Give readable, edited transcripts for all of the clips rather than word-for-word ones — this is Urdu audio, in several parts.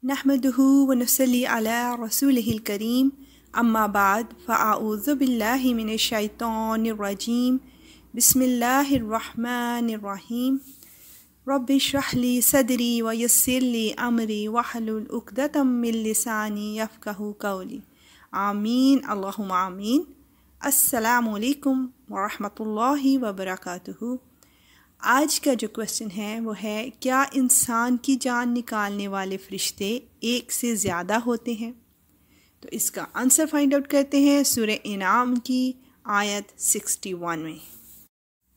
نحمده ونصلي على رسوله الكريم اما بعد فاعوذ بالله من الشيطان الرجيم بسم الله الرحمن الرحيم رب اشرح لي صدري ويسر لي امري واحلل عقدة من لساني يفقهوا قولي آمین اللہم آمین۔ السلام علیکم ورحمۃ اللہ وبرکاتہ۔ آج کا جو کویسچن ہے وہ ہے، کیا انسان کی جان نکالنے والے فرشتے ایک سے زیادہ ہوتے ہیں؟ تو اس کا آنسر فائنڈ آؤٹ کرتے ہیں سورہ انعام کی آیت 61 میں۔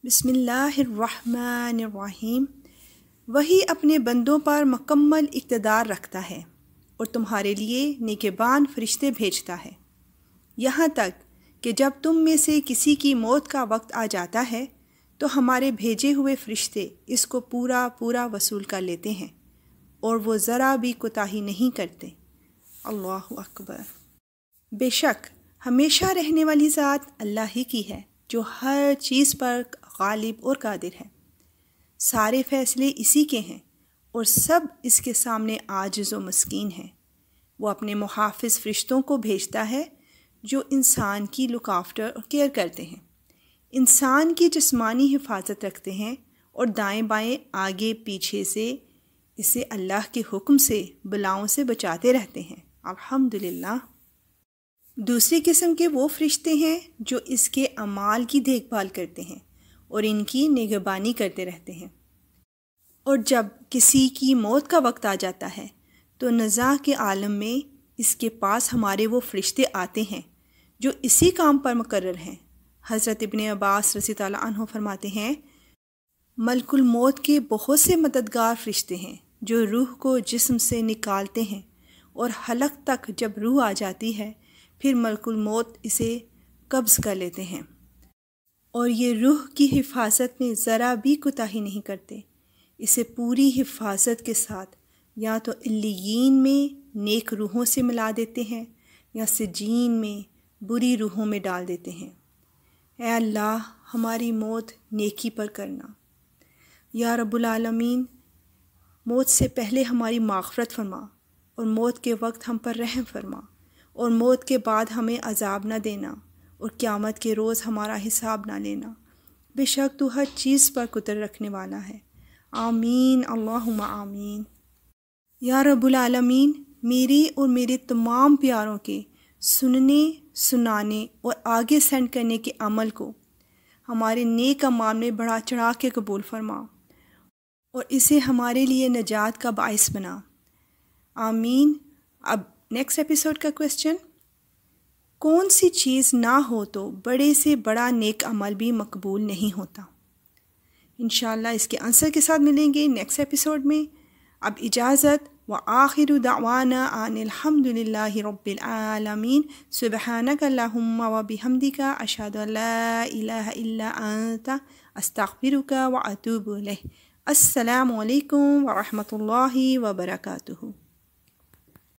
بسم اللہ الرحمن الرحیم۔ وہی اپنے بندوں پر مکمل اقتدار رکھتا ہے اور تمہارے لیے نگہبان فرشتے بھیجتا ہے، یہاں تک کہ جب تم میں سے کسی کی موت کا وقت آ جاتا ہے تو ہمارے بھیجے ہوئے فرشتے اس کو پورا وصول کر لیتے ہیں اور وہ ذرا بھی کوتاہی نہیں کرتے۔ اللہ اکبر۔ بے شک ہمیشہ رہنے والی ذات اللہ ہی کی ہے جو ہر چیز پر غالب اور قادر ہے۔ سارے فیصلے اسی کے ہیں اور سب اس کے سامنے عاجز و مسکین ہیں۔ وہ اپنے محافظ فرشتوں کو بھیجتا ہے جو انسان کی لک آفٹر اور کیئر کرتے ہیں، انسان کی جسمانی حفاظت رکھتے ہیں اور دائیں بائیں آگے پیچھے سے اسے اللہ کے حکم سے بلاؤں سے بچاتے رہتے ہیں۔ الحمدللہ۔ دوسری قسم کے وہ فرشتے ہیں جو اس کے اعمال کی دیکھ بھال کرتے ہیں اور ان کی نگہبانی کرتے رہتے ہیں، اور جب کسی کی موت کا وقت آ جاتا ہے تو نزاع کے عالم میں اس کے پاس ہمارے وہ فرشتے آتے ہیں جو اسی کام پر مقرر ہیں۔ حضرت ابن عباس رضی اللہ عنہ فرماتے ہیں، ملک الموت کے بہت سے مددگار فرشتے ہیں جو روح کو جسم سے نکالتے ہیں، اور حلق تک جب روح آ جاتی ہے پھر ملک الموت اسے قبض کر لیتے ہیں، اور یہ روح کی حفاظت میں ذرا بھی کوتاہی نہیں کرتے، اسے پوری حفاظت کے ساتھ یا تو علیین میں نیک روحوں سے ملا دیتے ہیں یا سجین میں بری روحوں میں ڈال دیتے ہیں۔ اے اللہ ہماری موت نیکی پر کرنا۔ یا رب العالمین، موت سے پہلے ہماری مغفرت فرما اور موت کے وقت ہم پر رحم فرما، اور موت کے بعد ہمیں عذاب نہ دینا اور قیامت کے روز ہمارا حساب نہ لینا۔ بے شک تو ہر چیز پر قدرت رکھنے والا ہے۔ آمین اللہم آمین۔ یا رب العالمین، میرے اور میرے تمام پیاروں کے سننے، سنانے اور آگے سینڈ کرنے کے عمل کو ہمارے نیک اعمال میں بڑھا چڑھا کے قبول فرما اور اسے ہمارے لیے نجات کا باعث بنا۔ آمین۔ اب نیکسٹ ایپیسوڈ کا کویسچن، کون سی چیز نہ ہو تو بڑے سے بڑا نیک عمل بھی مقبول نہیں ہوتا؟ انشاءاللہ اس کے آنسر کے ساتھ ملیں گے نیکسٹ ایپیسوڈ میں۔ اب اجازت، وآخر دعوانا ان الحمد للہ رب العالمین۔ سبحانک اللہم وبحمدک، اشہد ان لا الہ الا انت، استغفرک واتوب الیک۔ السلام علیکم ورحمۃ اللہ وبرکاتہ۔